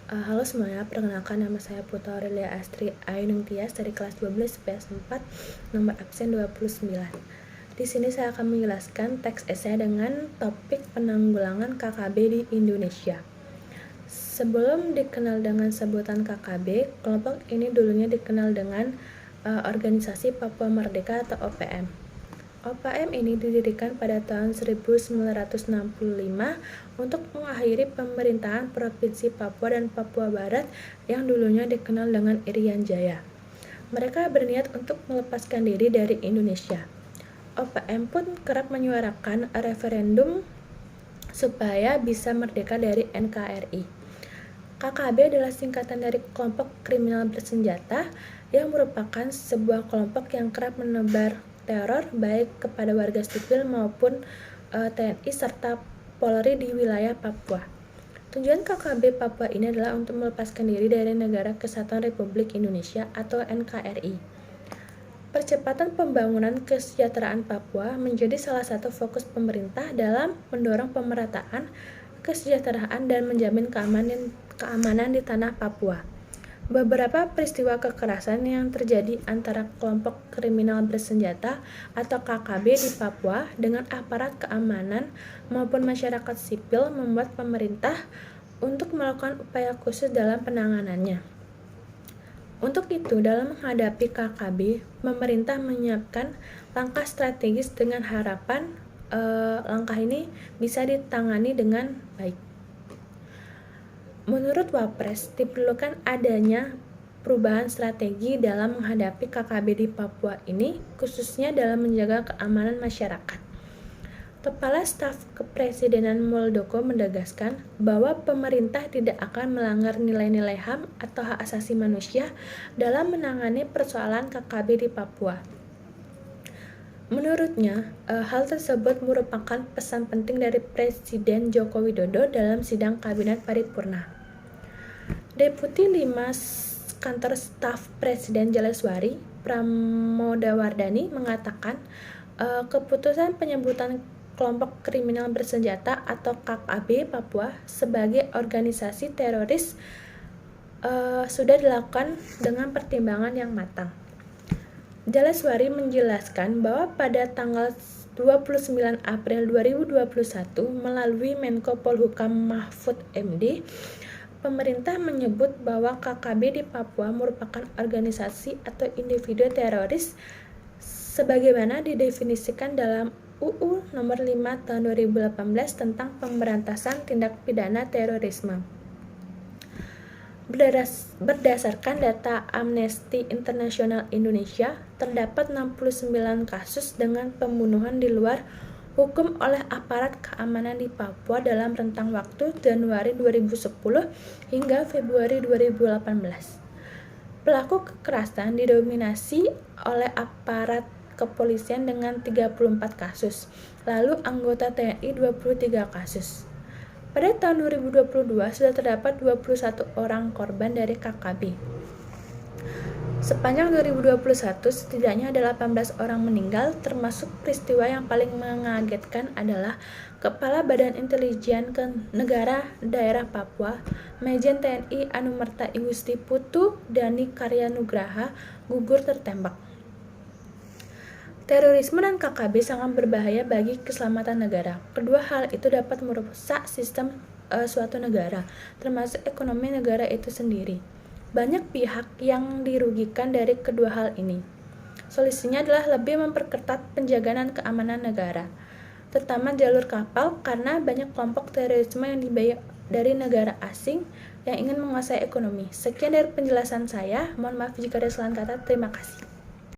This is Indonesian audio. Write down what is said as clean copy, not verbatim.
Halo semuanya, perkenalkan nama saya Putra Aurelia Astri Ainung Tias dari kelas 12 IPS 4, nomor absen 29. Di sini saya akan menjelaskan teks esai dengan topik penanggulangan KKB di Indonesia. Sebelum dikenal dengan sebutan KKB, kelompok ini dulunya dikenal dengan Organisasi Papua Merdeka atau OPM. OPM ini didirikan pada tahun 1965 untuk mengakhiri pemerintahan Provinsi Papua dan Papua Barat yang dulunya dikenal dengan Irian Jaya. Mereka berniat untuk melepaskan diri dari Indonesia. OPM pun kerap menyuarakan referendum supaya bisa merdeka dari NKRI. KKB adalah singkatan dari kelompok kriminal bersenjata yang merupakan sebuah kelompok yang kerap menebar teror baik kepada warga sipil maupun TNI serta Polri di wilayah Papua. Tujuan KKB Papua ini adalah untuk melepaskan diri dari Negara Kesatuan Republik Indonesia atau NKRI. Percepatan pembangunan kesejahteraan Papua menjadi salah satu fokus pemerintah dalam mendorong pemerataan kesejahteraan dan menjamin keamanan di tanah Papua. Beberapa peristiwa kekerasan yang terjadi antara kelompok kriminal bersenjata atau KKB di Papua dengan aparat keamanan maupun masyarakat sipil membuat pemerintah untuk melakukan upaya khusus dalam penanganannya. Untuk itu, dalam menghadapi KKB, pemerintah menyiapkan langkah strategis dengan harapan langkah ini bisa ditangani dengan baik. Menurut Wapres, diperlukan adanya perubahan strategi dalam menghadapi KKB di Papua ini, khususnya dalam menjaga keamanan masyarakat. Kepala Staf Kepresidenan Muldoko menegaskan bahwa pemerintah tidak akan melanggar nilai-nilai HAM atau hak asasi manusia dalam menangani persoalan KKB di Papua. Menurutnya, hal tersebut merupakan pesan penting dari Presiden Joko Widodo dalam sidang Kabinet Paripurna. Deputi 5 Kantor Staf Presiden Jaleswari Pramodawardhani mengatakan keputusan penyebutan kelompok kriminal bersenjata atau KKB Papua sebagai organisasi teroris sudah dilakukan dengan pertimbangan yang matang. Jaleswari menjelaskan bahwa pada tanggal 29 April 2021 melalui Menko Polhukam Mahfud MD, pemerintah menyebut bahwa KKB di Papua merupakan organisasi atau individu teroris sebagaimana didefinisikan dalam UU Nomor 5 Tahun 2018 tentang Pemberantasan Tindak Pidana Terorisme. Berdasarkan data Amnesty International Indonesia, terdapat 69 kasus dengan pembunuhan di luar hukum oleh aparat keamanan di Papua dalam rentang waktu Januari 2010 hingga Februari 2018. Pelaku kekerasan didominasi oleh aparat kepolisian dengan 34 kasus, lalu anggota TNI 23 kasus. Pada tahun 2022 sudah terdapat 21 orang korban dari KKB. Sepanjang 2021, setidaknya ada 18 orang meninggal, termasuk peristiwa yang paling mengagetkan adalah Kepala Badan Intelijen Negara Daerah Papua, Majen TNI Anumerta Igusti Putu Dani Karyanugraha gugur tertembak. Terorisme dan KKB sangat berbahaya bagi keselamatan negara. Kedua hal itu dapat merusak sistem suatu negara, termasuk ekonomi negara itu sendiri. Banyak pihak yang dirugikan dari kedua hal ini. Solusinya adalah lebih memperketat penjagaan dan keamanan negara, terutama jalur kapal, karena banyak kelompok terorisme yang dibayar dari negara asing yang ingin menguasai ekonomi. Sekian dari penjelasan saya. Mohon maaf jika ada kesalahan kata. Terima kasih.